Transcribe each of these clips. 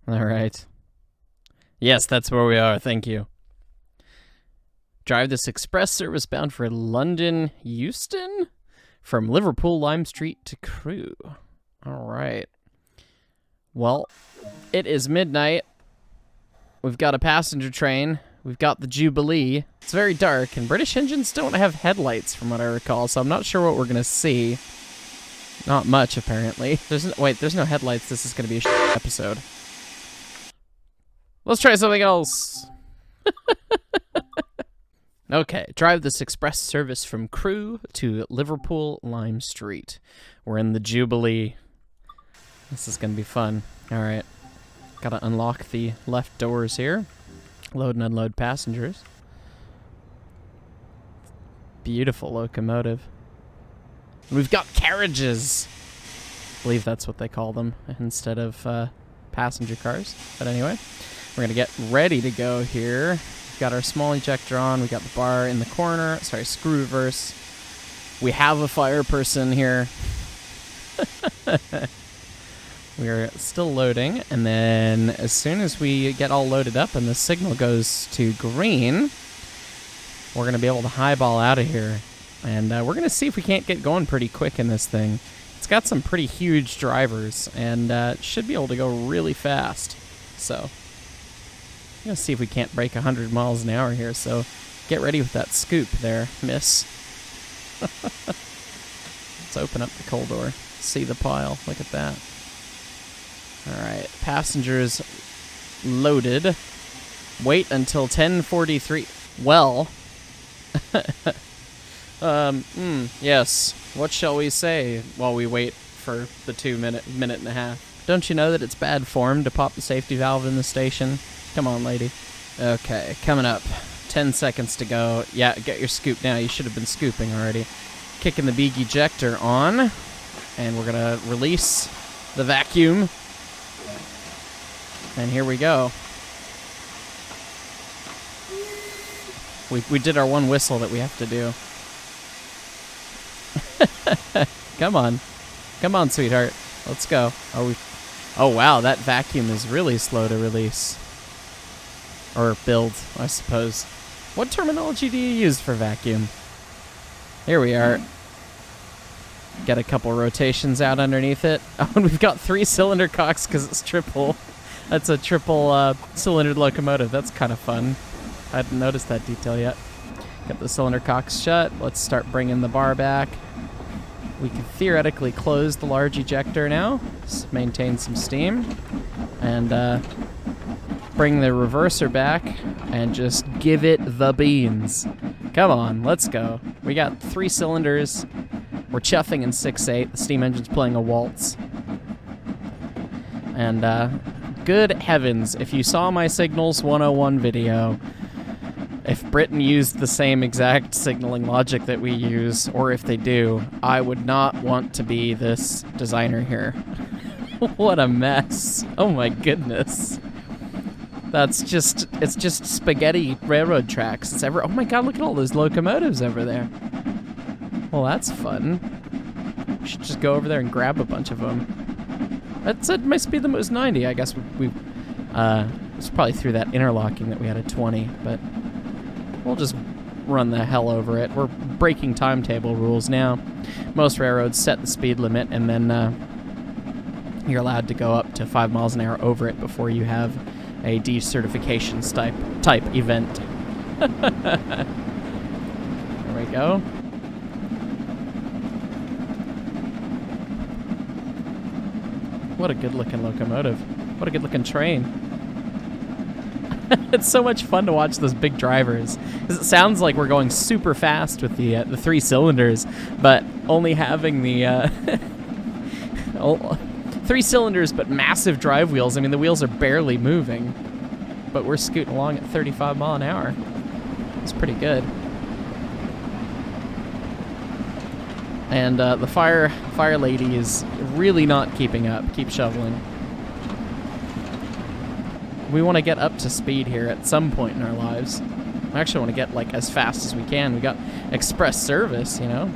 All right. Yes, that's where we are. Thank you. Drive this express service bound for London, Euston? From Liverpool, Lime Street to Crewe. All right. Well, it is midnight. We've got a passenger train. We've got the Jubilee. It's very dark, and British engines don't have headlights from what I recall, so I'm not sure what we're going to see. Not much, apparently. There's no headlights. This is going to be a episode. Let's try something else. Okay, drive this express service from Crewe to Liverpool, Lime Street. We're in the Jubilee. This is going to be fun. All right. Got to unlock the left doors here. Load and unload passengers. Beautiful locomotive. We've got carriages. I believe that's what they call them instead of passenger cars. But anyway, we're going to get ready to go here. We've got our small ejector on. We got the bar in the corner. Sorry, screw reverse. We have a fire person here. We're still loading, and then as soon as we get all loaded up and the signal goes to green, we're going to be able to highball out of here. And we're going to see if we can't get going pretty quick in this thing. It's got some pretty huge drivers, and should be able to go really fast. So, I'm going to see if we can't break 100 miles an hour here, so get ready with that scoop there, miss. Let's open up the coal door. See the pile. Look at that. Alright, passengers loaded. Wait until 10:43. Well, yes. What shall we say while we wait for the minute and a half? Don't you know that it's bad form to pop the safety valve in the station? Come on, lady. Okay, coming up. 10 seconds to go. Yeah, get your scoop now. You should have been scooping already. Kicking the big ejector on. And we're going to release the vacuum. And here we go. We did our one whistle that we have to do. Come on. Come on, sweetheart. Let's go. Oh, wow, that vacuum is really slow to release. Or build, I suppose. What terminology do you use for vacuum? Here we are. Get a couple rotations out underneath it. Oh, and we've got 3 cylinder cocks because it's triple. That's a triple cylindered locomotive. That's kind of fun. I hadn't noticed that detail yet. Got the cylinder cocks shut. Let's start bringing the bar back. We can theoretically close the large ejector now. Just maintain some steam. And bring the reverser back and just give it the beans. Come on, let's go. We got 3 cylinders. We're chuffing in 6/8. The steam engine's playing a waltz. And good heavens, if you saw my Signals 101 video, if Britain used the same exact signaling logic that we use, or if they do, I would not want to be this designer here. What a mess. Oh my goodness. It's just spaghetti railroad tracks. Oh my god, look at all those locomotives over there. Well, that's fun. We should just go over there and grab a bunch of them. That's at my speed limit was 90. I guess we it's probably through that interlocking that we had at 20, but we'll just run the hell over it. We're breaking timetable rules now. Most railroads set the speed limit, and then you're allowed to go up to 5 miles an hour over it before you have a decertification type event. There we go. What a good-looking locomotive. What a good-looking train. It's so much fun to watch those big drivers. Because it sounds like we're going super fast with the 3 cylinders, but only having the 3 cylinders but massive drive wheels. I mean, the wheels are barely moving, but we're scooting along at 35 mile an hour. It's pretty good. And the fire lady is really not keeping up. Keep shoveling. We want to get up to speed here at some point in our lives. I actually want to get like as fast as we can. We got express service, you know.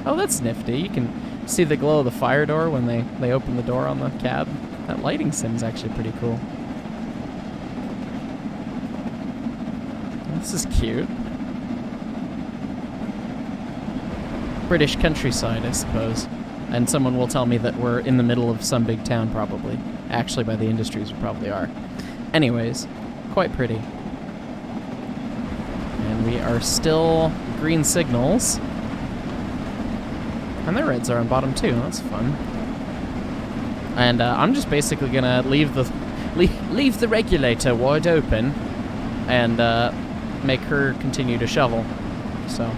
Oh, that's nifty. You can see the glow of the fire door when they open the door on the cab. That lighting sim's actually pretty cool. This is cute. British countryside, I suppose. And someone will tell me that we're in the middle of some big town, probably. Actually, by the industries, we probably are. Anyways, quite pretty. And we are still green signals. And the reds are on bottom too. That's fun. And I'm just basically gonna leave the regulator wide open and make her continue to shovel. So.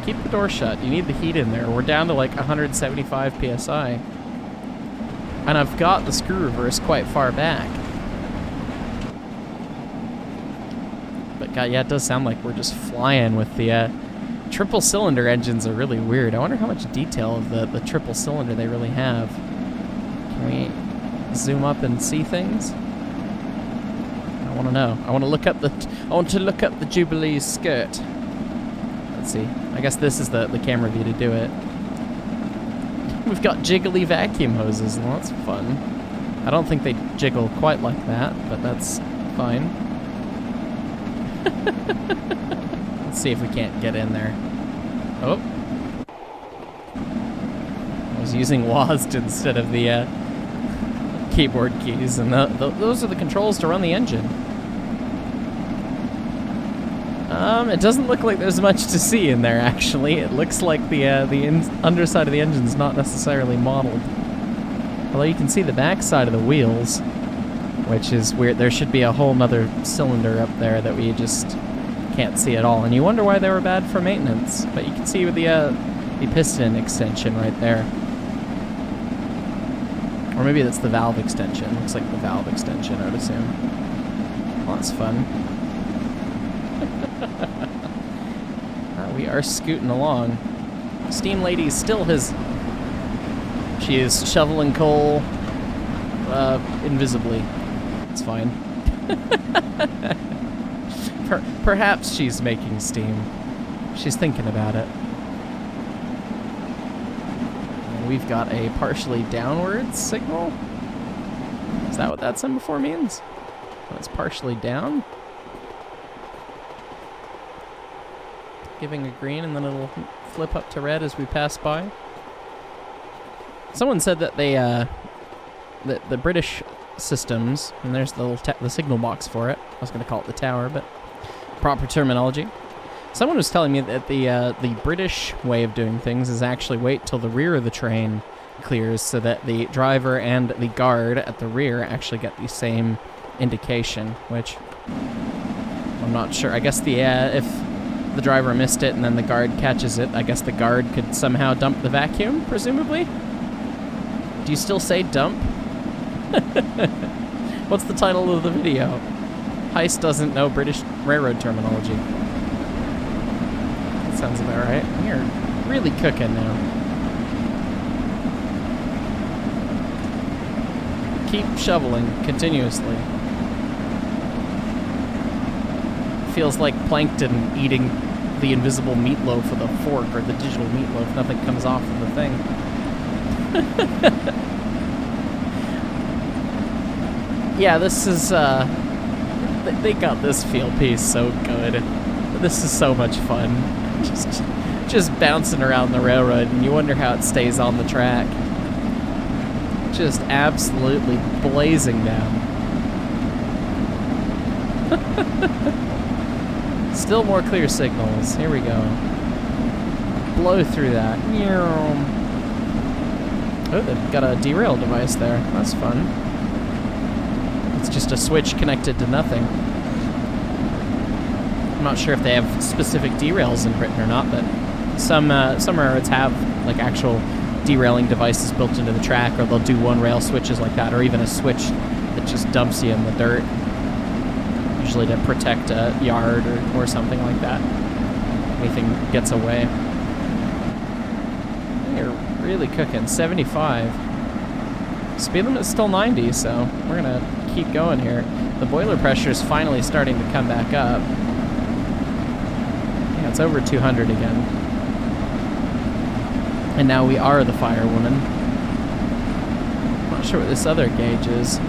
Keep the door shut. You need the heat in there. We're down to like 175 psi. And I've got the screw reverse quite far back. But God, yeah, it does sound like we're just flying with the triple cylinder engines are really weird. I wonder how much detail of the triple cylinder they really have. Can we zoom up and see things? I want to know. I want to look up the Jubilee's skirt. Let's see. I guess this is the camera view to do it. We've got jiggly vacuum hoses. Well, that's fun. I don't think they jiggle quite like that, but that's fine. Let's see if we can't get in there. Oh. I was using WASD instead of the keyboard keys, and those are the controls to run the engine. It doesn't look like there's much to see in there, actually. It looks like the underside of the engine's not necessarily modeled. Although you can see the back side of the wheels, which is weird. There should be a whole nother cylinder up there that we just can't see at all. And you wonder why they were bad for maintenance. But you can see with the piston extension right there. Or maybe that's the valve extension. Looks like the valve extension, I would assume. Well, that's fun. We are scooting along. Steam Lady still she is shoveling coal invisibly. It's fine. Perhaps she's making steam. She's thinking about it. And we've got a partially downward signal. Is that what that semaphore means? When it's partially down? Giving a green, and then it'll flip up to red as we pass by. Someone said that they, the British systems, and there's the little the signal box for it. I was going to call it the tower, but proper terminology. Someone was telling me that the British way of doing things is actually wait till the rear of the train clears, so that the driver and the guard at the rear actually get the same indication. Which I'm not sure. I guess if the driver missed it and then the guard catches it, I guess the guard could somehow dump the vacuum, presumably? Do you still say dump? What's the title of the video? Heist doesn't know British railroad terminology. That sounds about right. We're really cooking now. Keep shoveling continuously. Feels like plankton eating the invisible meatloaf with a fork, or the digital meatloaf. Nothing comes off of the thing. Yeah, this is, they got this feel piece so good. This is so much fun. Just bouncing around the railroad, and you wonder how it stays on the track. Just absolutely blazing down. Still more clear signals. Here we go. Blow through that. Oh, they've got a derail device there. That's fun. It's just a switch connected to nothing. I'm not sure if they have specific derails in Britain or not, but some railroads have like actual derailing devices built into the track, or they'll do one rail switches like that, or even a switch that just dumps you in the dirt. Usually to protect a yard or something like that. Anything gets away. You're really cooking. 75. Speed limit is still 90, so we're gonna keep going here. The boiler pressure is finally starting to come back up. Yeah, it's over 200 again. And now we are the firewoman. Not sure what this other gauge is.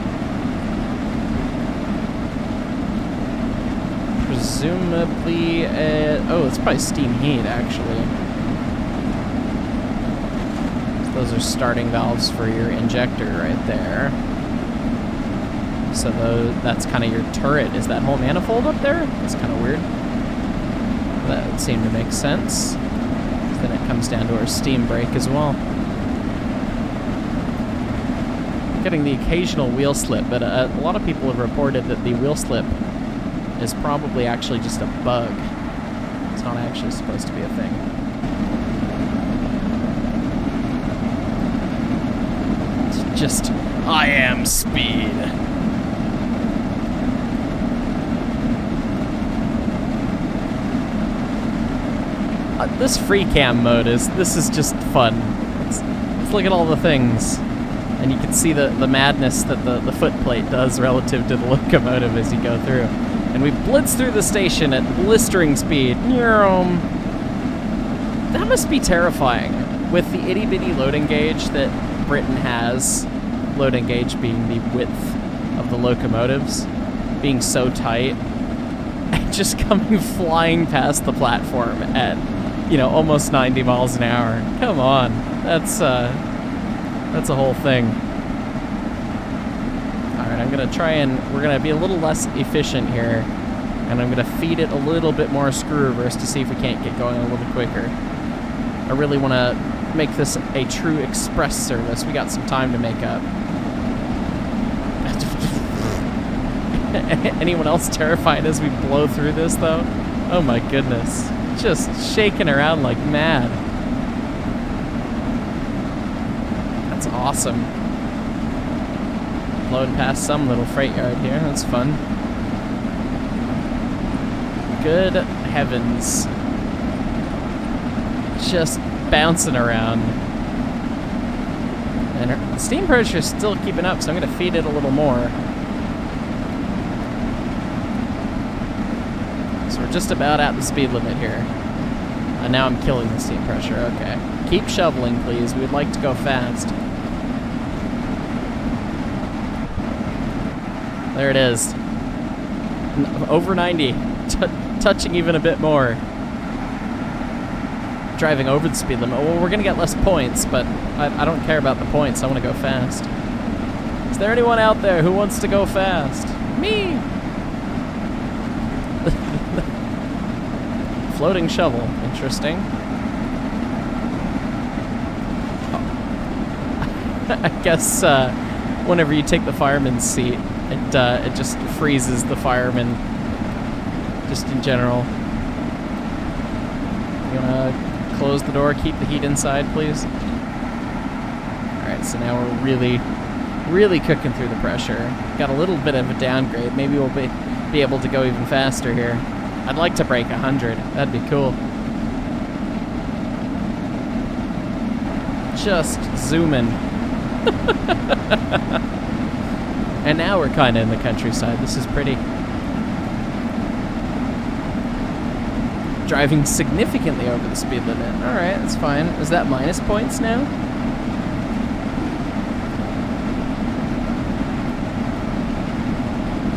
Presumably, oh, it's probably steam heat, actually. Those are starting valves for your injector right there. So that's kind of your turret. Is that whole manifold up there? That's kind of weird. That would seem to make sense. Then it comes down to our steam brake as well. Getting the occasional wheel slip, but a lot of people have reported that the wheel slip is probably actually just a bug. It's not actually supposed to be a thing. It's just, I am speed. This free cam mode this is just fun. Let's look at all the things. And you can see the madness that the footplate does relative to the locomotive as you go through. And we blitz through the station at blistering speed. That must be terrifying. With the itty-bitty loading gauge that Britain has, loading gauge being the width of the locomotives, being so tight, and just coming flying past the platform at, almost 90 miles an hour. Come on. That's a whole thing. Alright, I'm going to try and... We're going to be a little less efficient here. And I'm going to feed it a little bit more screw reverse to see if we can't get going a little quicker. I really want to make this a true express service. We got some time to make up. Anyone else terrified as we blow through this, though? Oh my goodness. Just shaking around like mad. That's awesome. Blowing past some little freight yard here. That's fun. Good heavens. Just bouncing around. And the steam pressure is still keeping up, so I'm going to feed it a little more. So we're just about at the speed limit here. And now I'm killing the steam pressure. Okay. Keep shoveling, please. We'd like to go fast. There it is. Over 90. Touching even a bit more. Driving over the speed limit. Well, we're going to get less points, but I don't care about the points. I want to go fast. Is there anyone out there who wants to go fast? Me! Floating shovel. Interesting. I guess whenever you take the fireman's seat, it just freezes the fireman. Just in general. You wanna close the door, keep the heat inside, please? Alright, so now we're really cooking through the pressure. Got a little bit of a downgrade. Maybe we'll be able to go even faster here. I'd like to break 100. That'd be cool. Just zooming. And now we're kind of in the countryside. This is pretty. Driving significantly over the speed limit. Alright, that's fine. Is that minus points now?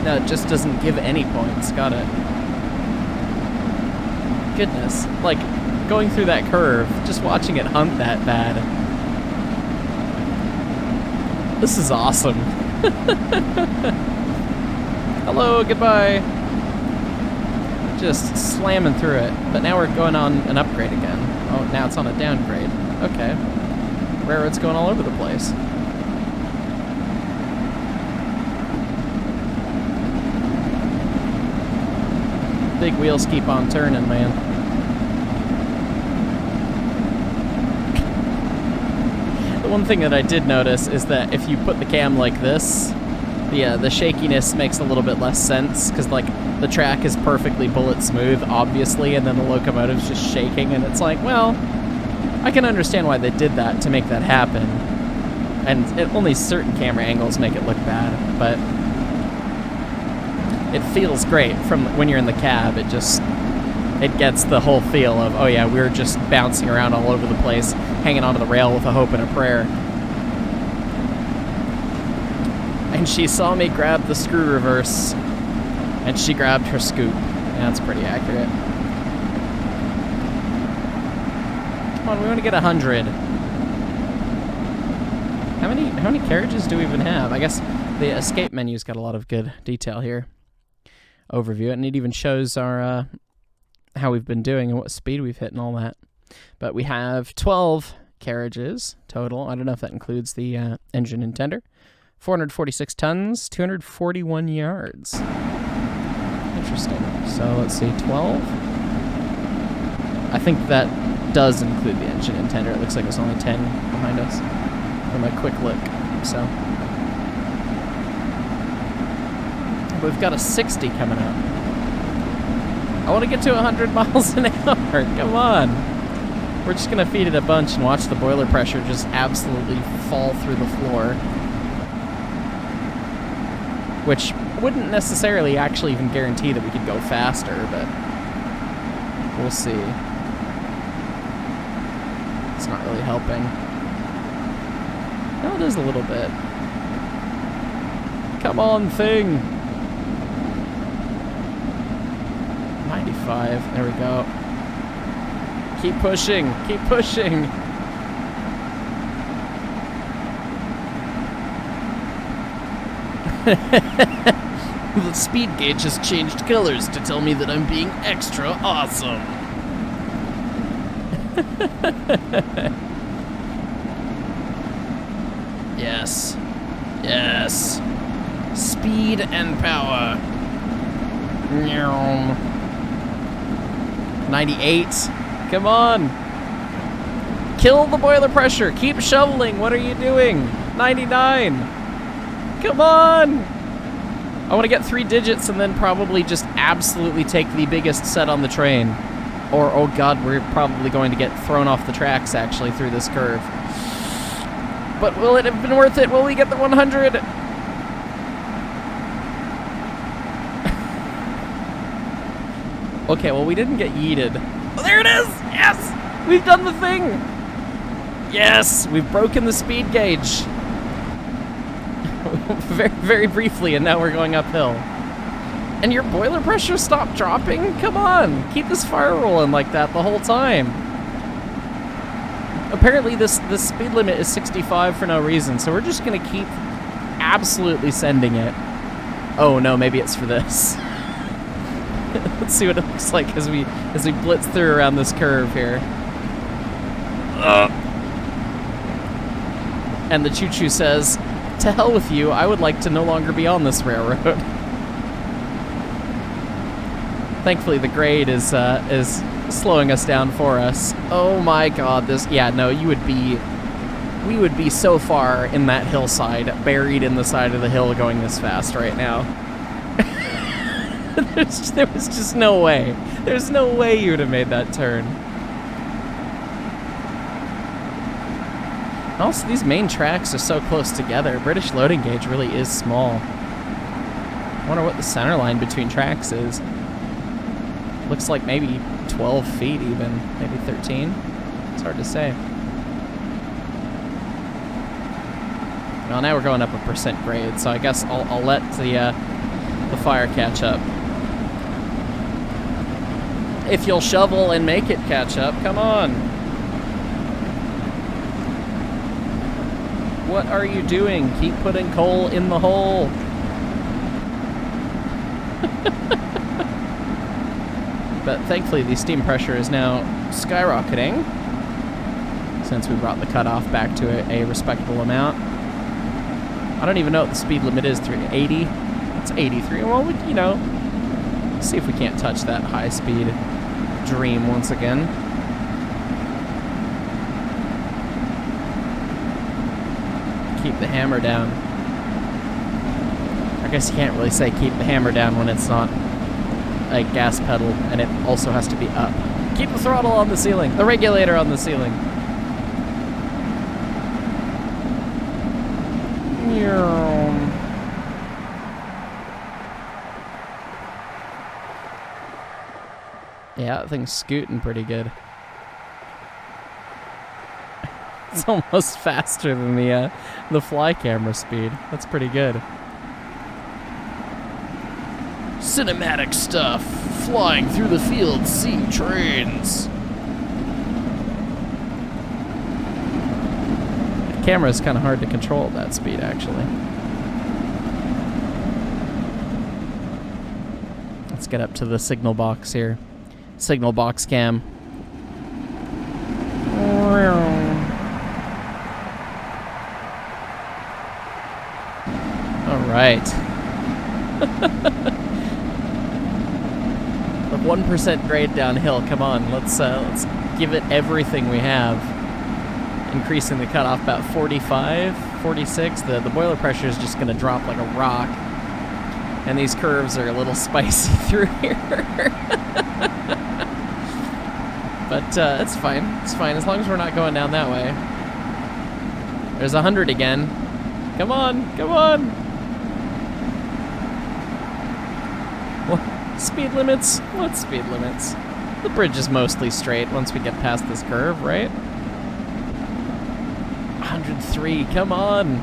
No, it just doesn't give any points. Got it. Goodness. Like, going through that curve, just watching it hunt that bad. This is awesome. Hello, goodbye. Just slamming through it. But now we're going on an upgrade again. Oh, now it's on a downgrade. Okay. Railroad's going all over the place. Big wheels keep on turning, man. The one thing that I did notice is that if you put the cam like this, the shakiness makes a little bit less sense, because like the track is perfectly bullet smooth, obviously, and then the locomotive's just shaking, and it's like, well, I can understand why they did that to make that happen. And only certain camera angles make it look bad, but it feels great from when you're in the cab. It just it gets the whole feel of, oh yeah, we're just bouncing around all over the place, hanging onto the rail with a hope and a prayer. And she saw me grab the screw reverse, and she grabbed her scoop. Yeah, that's pretty accurate. Come on, we want to get 100. How many carriages do we even have? I guess the escape menu's got a lot of good detail here. Overview, and it even shows our how we've been doing and what speed we've hit and all that. But we have 12 carriages total. I don't know if that includes the engine and tender. 446 tons, 241 yards. Interesting. So let's see, 12. I think that does include the engine and tender. It looks like it's only 10 behind us from a quick look. So we've got a 60 coming up. I want to get to 100 miles an hour. Come on. We're just going to feed it a bunch and watch the boiler pressure just absolutely fall through the floor. Which wouldn't necessarily actually even guarantee that we could go faster, but we'll see. It's not really helping. No, it is a little bit. Come on, thing. 95. There we go. Keep pushing. Keep pushing. The speed gauge has changed colors to tell me that I'm being extra awesome. Yes. Yes. Speed and power. 98. Come on. Kill the boiler pressure. Keep shoveling. What are you doing? 99. Come on. I want to get 3 digits and then probably just absolutely take the biggest set on the train. Or, oh god, we're probably going to get thrown off the tracks actually through this curve. But will it have been worth it? Will we get the 100? Okay, well, we didn't get yeeted. Oh, there it is! Yes! We've done the thing! Yes! We've broken the speed gauge. Very, very briefly, and now we're going uphill. And your boiler pressure stopped dropping? Come on! Keep this fire rolling like that the whole time. Apparently, this speed limit is 65 for no reason, so we're just gonna keep absolutely sending it. Oh no, maybe it's for this. Let's see what it looks like as we blitz through around this curve here. And the choo-choo says, "To hell with you, I would like to no longer be on this railroad." Thankfully, the grade is slowing us down for us. Oh my god, we would be so far in that hillside, buried in the side of the hill going this fast right now. There was just no way. There's no way you would have made that turn. Also, these main tracks are so close together. British loading gauge really is small. I wonder what the center line between tracks is. Looks like maybe 12 feet even, maybe 13. It's hard to say. Well, now we're going up a percent grade, so I guess I'll let the fire catch up. If you'll shovel and make it catch up, come on. What are you doing? Keep putting coal in the hole. But thankfully the steam pressure is now skyrocketing since we brought the cutoff back to a respectable amount. I don't even know what the speed limit is, 80? It's 83. Well, you know, see if we can't touch that high speed dream once again. Keep the hammer down. I guess you can't really say keep the hammer down when it's not a gas pedal and it also has to be up. Keep the throttle on the ceiling, the regulator on the ceiling. Yeah, that thing's scooting pretty good. It's almost faster than the fly camera speed. That's pretty good. Cinematic stuff. Flying through the field, seeing trains. The camera's kind of hard to control at that speed, actually. Let's get up to the signal box here. Signal box cam. All right. The 1% grade downhill. Come on, let's give it everything we have. Increasing the cutoff about 45, 46. The boiler pressure is just going to drop like a rock. And these curves are a little spicy through here. But it's fine. It's fine as long as we're not going down that way. There's 100 again. Come on, come on. What speed limits? What speed limits? The bridge is mostly straight once we get past this curve, right? 103, come on.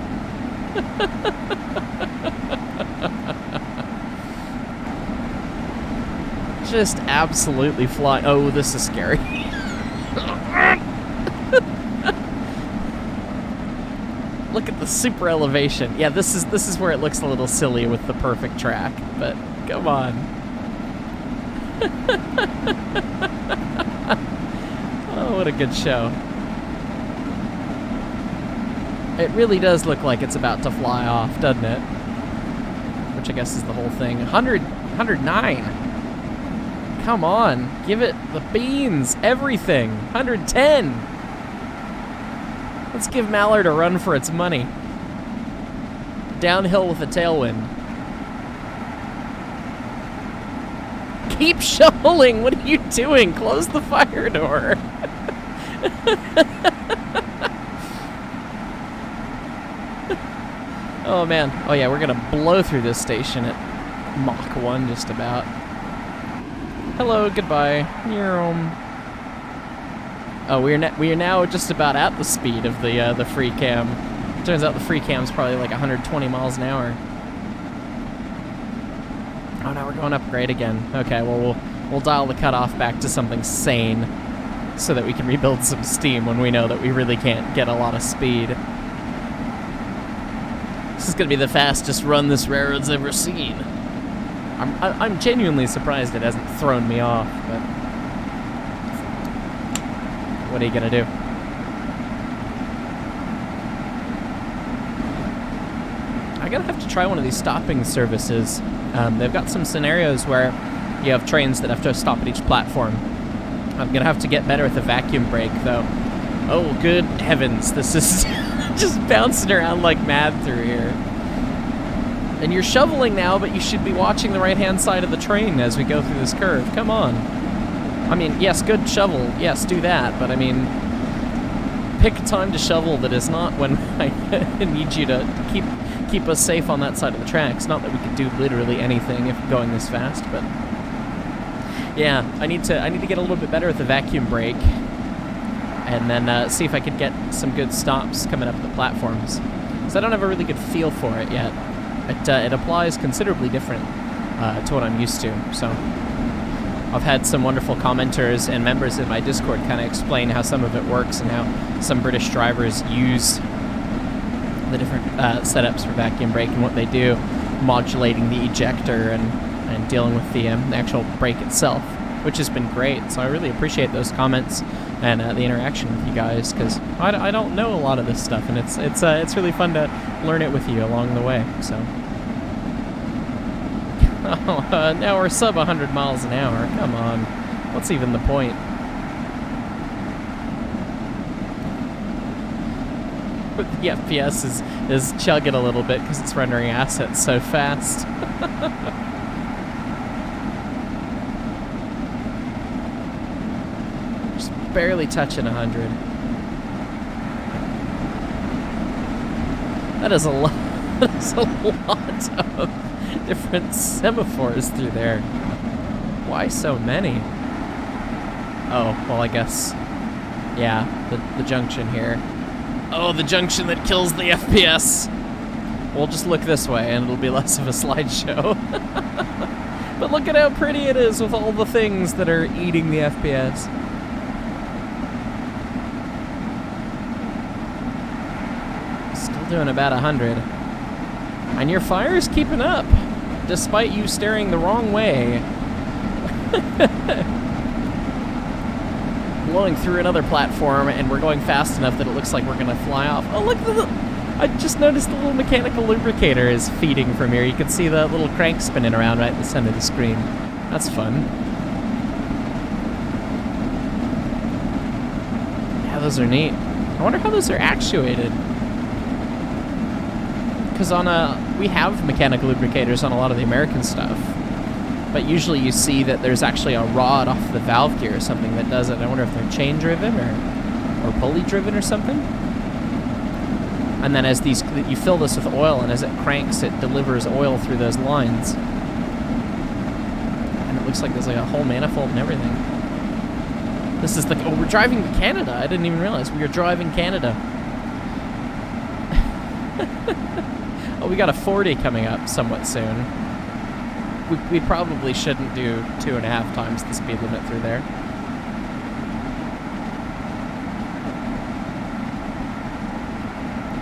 Just absolutely flying. Oh, this is scary. Look at the super elevation. Yeah, this is where it looks a little silly with the perfect track, but come on. Oh, what a good show. It really does look like it's about to fly off, doesn't it? Which I guess is the whole thing. 109. Come on, give it the beans, everything. 110. Let's give Mallard a run for its money. Downhill with a tailwind. Keep shoveling, what are you doing? Close the fire door. Oh man, oh yeah, we're gonna blow through this station at Mach 1 just about. Hello, goodbye. Oh, we are now just about at the speed of the free cam. Turns out the free cam's probably like 120 miles an hour. Oh, now we're going up grade again. Okay, well we'll dial the cutoff back to something sane, so that we can rebuild some steam when we know that we really can't get a lot of speed. This is gonna be the fastest run this railroad's ever seen. I'm genuinely surprised it hasn't thrown me off, but what are you gonna do? I'm gonna have to try one of these stopping services. They've got some scenarios where you have trains that have to stop at each platform. I'm gonna have to get better with the vacuum brake, though. Oh, good heavens, this is just bouncing around like mad through here. And you're shoveling now, but you should be watching the right-hand side of the train as we go through this curve. Come on. I mean, yes, good shovel. Yes, do that. But, I mean, pick a time to shovel that is not when I need you to keep us safe on that side of the tracks. Not that we could do literally anything if going this fast, but... Yeah, I need to get a little bit better with the vacuum brake. And then see if I could get some good stops coming up the platforms. Because I don't have a really good feel for it yet. It applies considerably different to what I'm used to. So I've had some wonderful commenters and members in my Discord kind of explain how some of it works and how some British drivers use the different setups for vacuum brake and what they do, modulating the ejector and dealing with the actual brake itself, which has been great. So I really appreciate those comments and the interaction with you guys, because I don't know a lot of this stuff, and it's really fun to learn it with you along the way. So now we're sub 100 miles an hour. Come on, what's even the point? The FPS is chugging a little bit because it's rendering assets so fast. Barely touching 100. That is a lot. That's a lot of different semaphores through there. Why so many? Oh, well, I guess. Yeah, the junction here. Oh, the junction that kills the FPS. We'll just look this way and it'll be less of a slideshow. But look at how pretty it is with all the things that are eating the FPS. Still doing about 100. And your fire's keeping up, despite you staring the wrong way. Blowing through another platform, and we're going fast enough that it looks like we're gonna fly off. Oh, look at I just noticed the little mechanical lubricator is feeding from here. You can see the little crank spinning around right at the center of the screen. That's fun. Yeah, those are neat. I wonder how those are actuated. Because we have mechanical lubricators on a lot of the American stuff. But usually you see that there's actually a rod off the valve gear or something that does it. I wonder if they're chain driven or pulley driven or something. And then as you fill this with oil, and as it cranks, it delivers oil through those lines. And it looks like there's like a whole manifold and everything. This is oh, we're driving to Canada. I didn't even realize we were driving Canada. Oh, we got a 40 coming up somewhat soon. We probably shouldn't do 2.5 times the speed limit through there.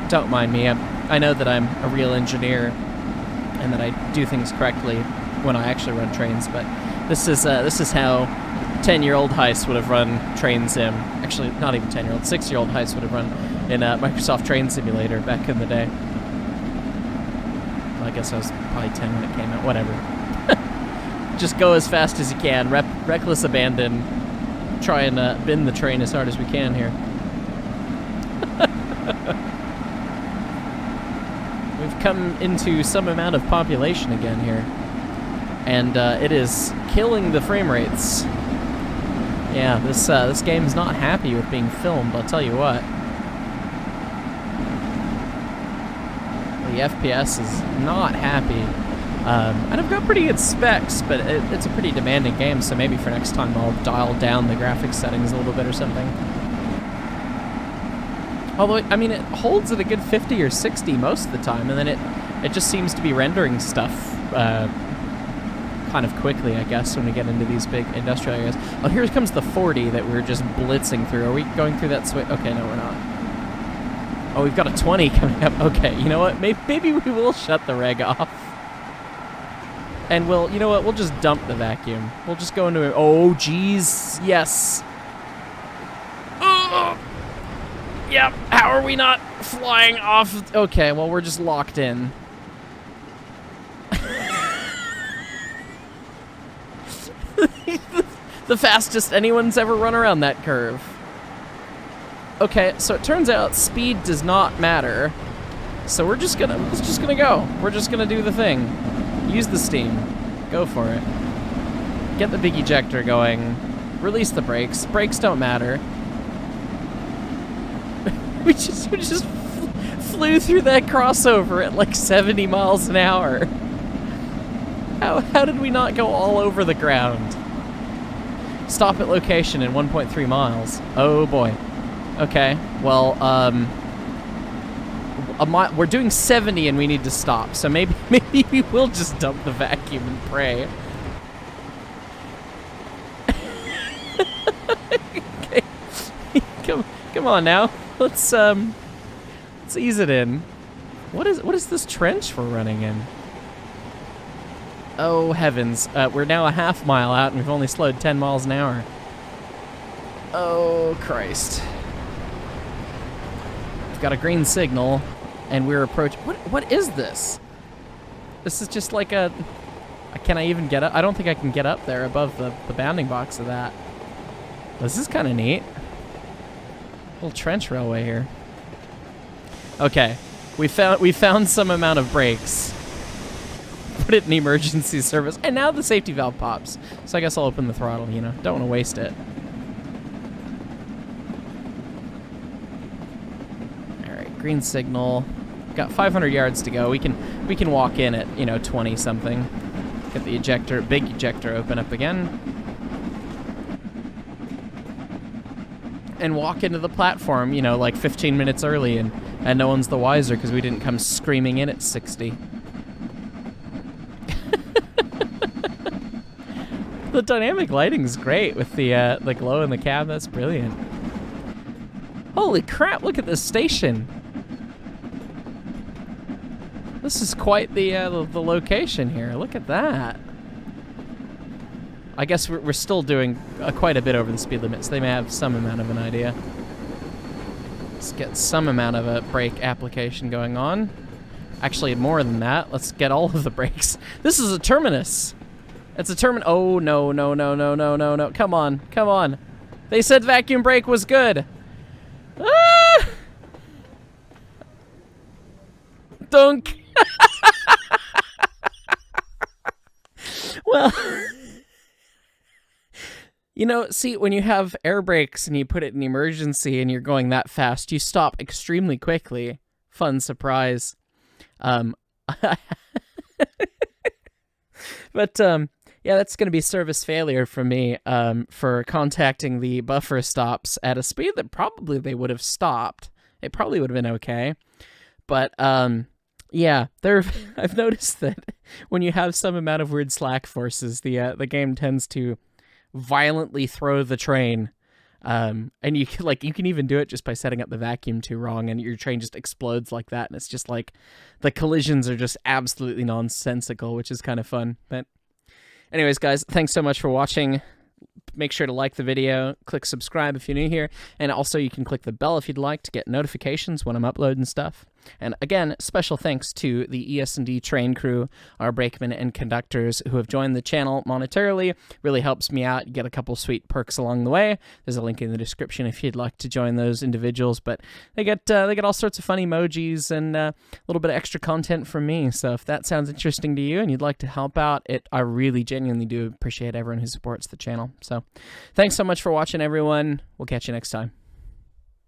Don't mind me. I know that I'm a real engineer and that I do things correctly when I actually run trains, but this is how 10-year-old Heist would have run Train Sim. Actually, not even 10-year-old, 6-year-old Heist would have run in Microsoft Train Simulator back in the day. Well, I guess I was probably 10 when it came out. Whatever. Just go as fast as you can. Reckless abandon. Try and bend the train as hard as we can here. We've come into some amount of population again here. And it is killing the frame rates. Yeah, this game's not happy with being filmed, I'll tell you what. The FPS is not happy. And I've got pretty good specs, but it's a pretty demanding game, so maybe for next time I'll dial down the graphics settings a little bit or something. Although, I mean, it holds at a good 50 or 60 most of the time, and then it just seems to be rendering stuff kind of quickly, I guess, when we get into these big industrial areas. Oh, here comes the 40 that we're just blitzing through. Are we going through that switch? Okay, no, we're not. Oh, we've got a 20 coming up. Okay, you know what? Maybe we will shut the reg off. And you know what? We'll just dump the vacuum. We'll just go into it. Oh, geez. Yes. Yep. How are we not flying off? Okay, well, we're just locked in. The fastest anyone's ever run around that curve. Okay, so it turns out speed does not matter. So we're just gonna go. We're just gonna do the thing. Use the steam. Go for it. Get the big ejector going. Release the brakes. Brakes don't matter. we just flew through that crossover at like 70 miles an hour. How did we not go all over the ground? Stop at location in 1.3 miles. Oh boy. Okay. Well, we're doing 70 and we need to stop, so maybe we will just dump the vacuum and pray. Okay. Come on now. Let's ease it in. What is this trench we're running in? Oh heavens. We're now a half mile out and we've only slowed 10 miles an hour. Oh Christ. We've got a green signal. And we're approaching. What is this? This is just like a. Can I even get up? I don't think I can get up there above the bounding box of that. This is kind of neat. Little trench railway here. Okay, we found some amount of brakes. Put it in emergency service, and now the safety valve pops. So I guess I'll open the throttle. You know, don't want to waste it. All right, green signal. Got 500 yards to go. We can walk in at 20 something. Get the big ejector open up again. and walk into the platform, you know, like 15 minutes early, and no one's the wiser because we didn't come screaming in at 60. The dynamic lighting's great with the glow in the cab. That's brilliant. Holy crap, look at this station. This is quite the location here. Look at that. I guess we're still doing quite a bit over the speed limit, so they may have some amount of an idea. Let's get some amount of a brake application going on. Actually, more than that. Let's get all of the brakes. This is a terminus. It's a terminus. Oh, no, no, no, no, no, no, no. Come on, come on. They said vacuum brake was good. Ah! Dunk. Well, you know, see, when you have air brakes and you put it in emergency and you're going that fast, you stop extremely quickly. Fun surprise. But, yeah, that's going to be service failure for me for contacting the buffer stops at a speed that probably they would have stopped. It probably would have been okay. But, yeah, I've noticed that when you have some amount of weird slack forces, the game tends to violently throw the train. And you can even do it just by setting up the vacuum too wrong, and your train just explodes like that. And it's just like the collisions are just absolutely nonsensical, which is kind of fun. But anyways, guys, thanks so much for watching. Make sure to like the video, click subscribe if you're new here, and also you can click the bell if you'd like to get notifications when I'm uploading stuff. And again, special thanks to the ES&D train crew, our brakemen and conductors who have joined the channel monetarily. Really helps me out. You get a couple sweet perks along the way. There's a link in the description if you'd like to join those individuals. But they get all sorts of fun emojis and a little bit of extra content from me. So if that sounds interesting to you and you'd like to help out, I really genuinely do appreciate everyone who supports the channel. So thanks so much for watching, everyone. We'll catch you next time.